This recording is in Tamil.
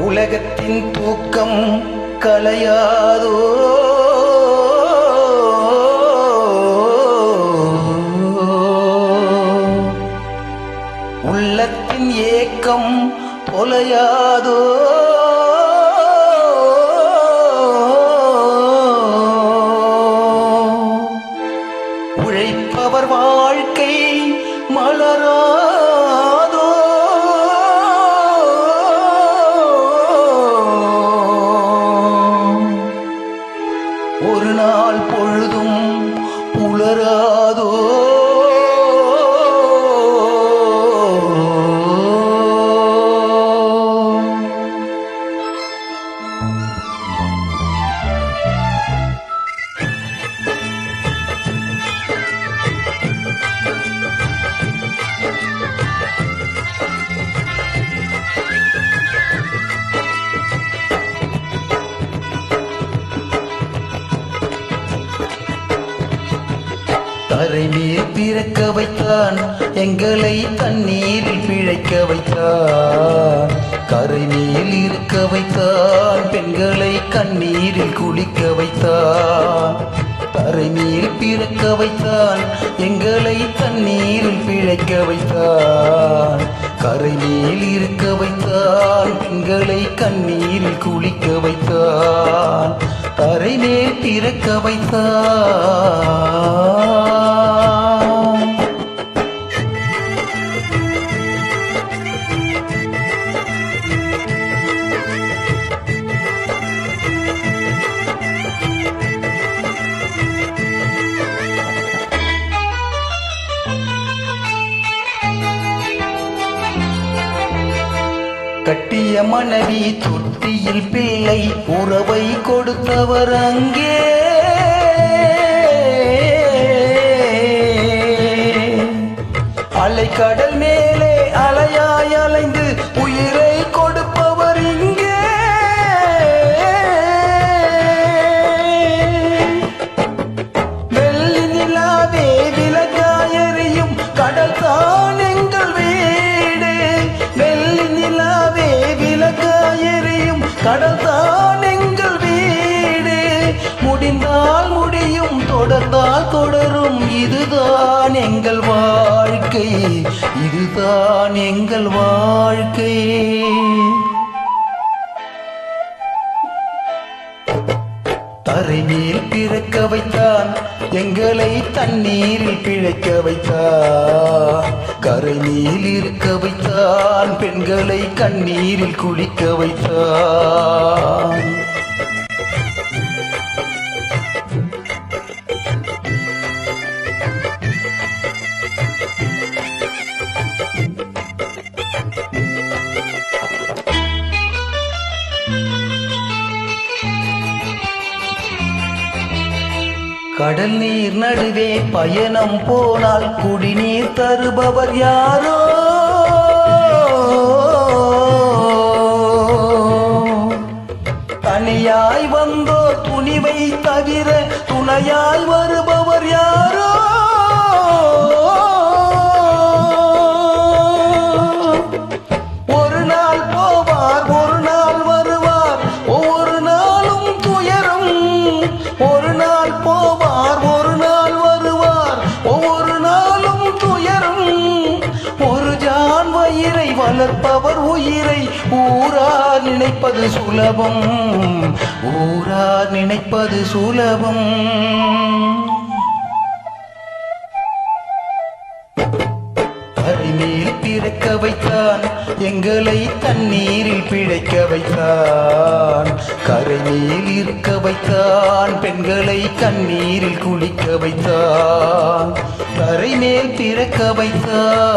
உலகத்தின் தூக்கம் கலையாதோ உள்ளத்தின் ஏக்கம் தொலையாதோ உழைப்பவர் வாழ்க்கை மலராதோ ஒரு நாள் பொழுதும் புலராதோ தரை மேல் பிறக்க வைத்தான் எங்களை தண்ணீரில் பிழைக்க வைத்தான் கரை மேல் இருக்க வைத்தான் பெண்களை கண்ணீரில் குளிக்க வைத்தான் தரை மேல் பிறக்க வைத்தான் எங்களை தண்ணீரில் பிழைக்க வைத்தான் கரை மேல் இருக்க வைத்தான் பெண்களை கண்ணீரில் குளிக்க வைத்தான் தரை மேல் பிறக்க வைத்தான் கட்டிய மனைவி தொட்டியில் பிள்ளை உறவை கொடுத்தவர் அங்கே அலைக்கடல் மேலே அலையாய் அலைந்து உயிரை கொடுப்பவர் இங்கே வெள்ளி நிலாவே விளக்காய் எரியும் கடல் தான் எங்கள் வீடு வெள்ளி நிலாவே விளக்காய் எரியும் கடல் தான் எங்கள் வீடு முடிந்தால் முடியும் தொடர்ந்தால் தொடரும் இதுதான் எங்கள் வாழ்க்கை இதுதான் எங்கள் வாழ்க்கை தரை மேல் பிறக்க வைத்தான் எங்களை தண்ணீரில் பிழைக்க வைத்தான் கரை மேல் இருக்க வைத்தான் பெண்களை கண்ணீரில் குளிக்க வைத்தான் கடல் நீர் நடுவே பயணம் போனால் குடிநீர் தருபவர் யாரோ தனியாய் வந்தோ துணிவை தவிர துணையாய் வருபவர் யாரோ ஒரு நாள் போவார் ஒரு நாள் வருவார் ஒவ்வொரு நாளும் துயரம் ஒரு நாள் போவார் ஒரு நாள் வருவார் ஒவ்வொரு நாளும் துயரம் ஒரு ஜான் வயிறை வளர்ப்பவர் உயிரை ஊரார் நினைப்பது சுலபம் ஊரார் நினைப்பது சுலபம் கரை மேல் பிறக்க வைத்தான் எங்களை தண்ணீரில் பிழைக்க வைத்தான் கரை மேல் இருக்க வைத்தான் பெண்களை கண்ணீரில் குளிக்க வைத்தான் கரை மேல் பிறக்க வைத்தான்